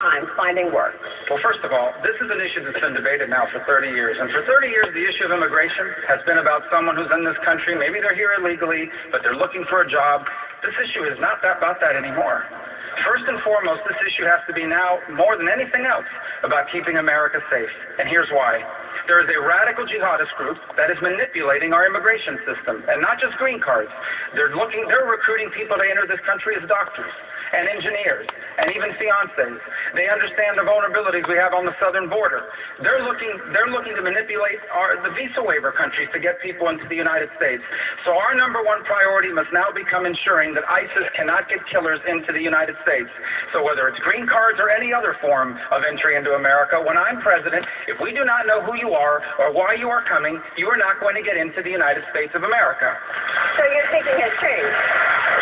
time finding work? Well, first of all, this is an issue that's been debated now for 30 years. And for 30 years, the issue of immigration has been about someone who's in this country. Maybe they're here illegally, but they're looking for a job. This issue is not about that anymore. First and foremost, this issue has to be now, more than anything else, about keeping America safe. And here's why. There is a radical jihadist group that is manipulating our immigration system, and not just green cards. They're recruiting people to enter this country as doctors and engineers and even fiancés. They understand the vulnerabilities we have on the southern border. They're looking to manipulate the visa waiver countries to get people into the United States. So our number one priority must now become ensuring that ISIS cannot get killers into the United States. So whether it's green cards or any other form of entry into America, when I'm president, if we do not know who you are or why you are coming, you are not going to get into the United States of America. So your thinking has changed?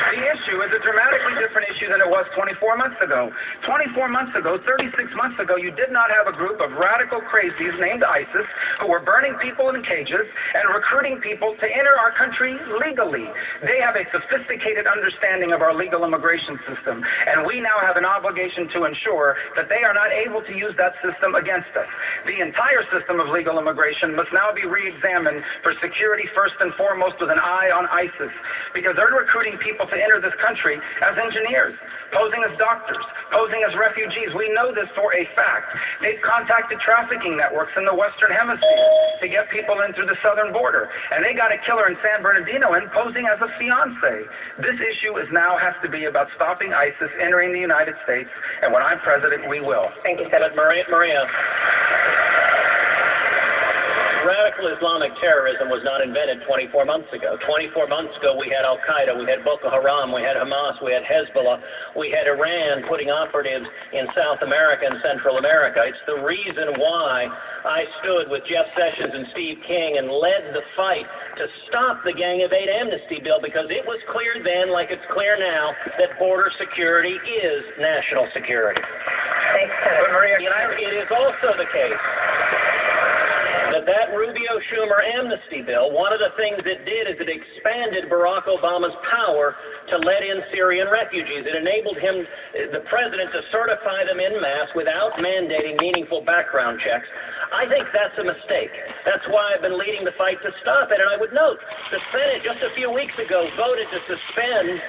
The issue is a dramatically different issue than it was 24 months ago. 24 months ago, 36 months ago, you did not have a group of radical crazies named ISIS who were burning people in cages and recruiting people to enter our country legally. They have a sophisticated understanding of our legal immigration system, and we now have an obligation to ensure that they are not able to use that system against us. The entire system of legal immigration must now be re-examined for security first and foremost with an eye on ISIS, because they're recruiting people to enter this country as engineers, posing as doctors, posing as refugees. We know this for a fact. They've contacted trafficking networks in the Western Hemisphere to get people in through the southern border, and they got a killer in San Bernardino in posing as a fiancé. This issue now has to be about stopping ISIS entering the United States, and when I'm president, we will. Thank you, Senator. Maria. Radical Islamic terrorism was not invented 24 months ago. 24 months ago, we had Al-Qaeda, we had Boko Haram, we had Hamas, we had Hezbollah, we had Iran putting operatives in South America and Central America. It's the reason why I stood with Jeff Sessions and Steve King and led the fight to stop the Gang of Eight amnesty bill, because it was clear then, like it's clear now, that border security is national security. Thanks, Senator. But Maria, It is also the case that Rubio-Schumer amnesty bill, one of the things it did is it expanded Barack Obama's power to let in Syrian refugees. It enabled him, the president, to certify them en masse without mandating meaningful background checks. I think that's a mistake. That's why I've been leading the fight to stop it. And I would note, the Senate just a few weeks ago voted to suspend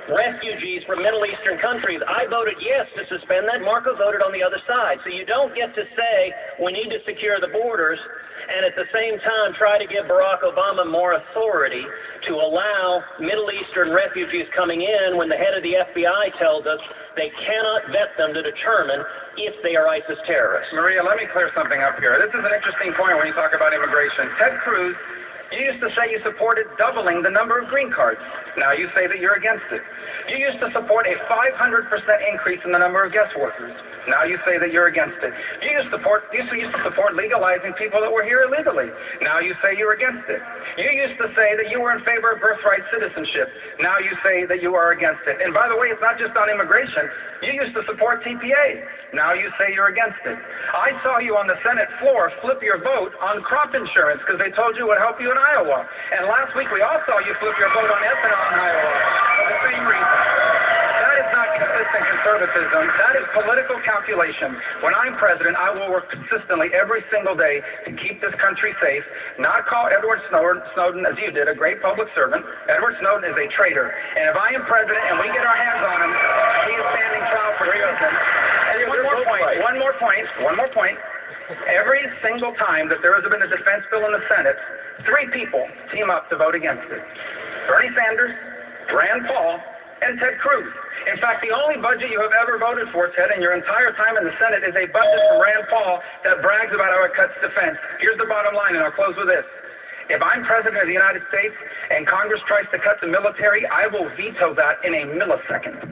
refugees from Middle Eastern countries. I voted yes to suspend that. Marco voted on the other side. So you don't get to say we need to secure the borders and at the same time try to give Barack Obama more authority to allow Middle Eastern refugees coming in when the head of the FBI tells us they cannot vet them to determine if they are ISIS terrorists. Maria, let me clear something up here. This is an interesting point when you talk about immigration. Ted Cruz, you used to say you supported doubling the number of green cards. Now you say that you're against it. You used to support a 500% increase in the number of guest workers. Now you say that you're against it. You used to support legalizing people that were here illegally. Now you say you're against it. You used to say that you were in favor of birthright citizenship. Now you say that you are against it. And by the way, it's not just on immigration. You used to support TPA. Now you say you're against it. I saw you on the Senate floor flip your vote on crop insurance because they told you it would help you in Iowa. And last week we all saw you flip your vote on ethanol in Iowa for the same reason. That is not consistent conservatism. That is political calculation. When I'm president, I will work consistently every single day to keep this country safe, not call Edward Snowden, as you did, a great public servant. Edward Snowden is a traitor. And if I am president and we get our hands on him, he is standing trial for treason. And one more point. Every single time that there has been a defense bill in the Senate, 3 people team up to vote against it. Bernie Sanders, Rand Paul, and Ted Cruz. In fact, the only budget you have ever voted for, Ted, in your entire time in the Senate is a budget from Rand Paul that brags about how it cuts defense. Here's the bottom line, and I'll close with this. If I'm president of the United States and Congress tries to cut the military, I will veto that in a millisecond.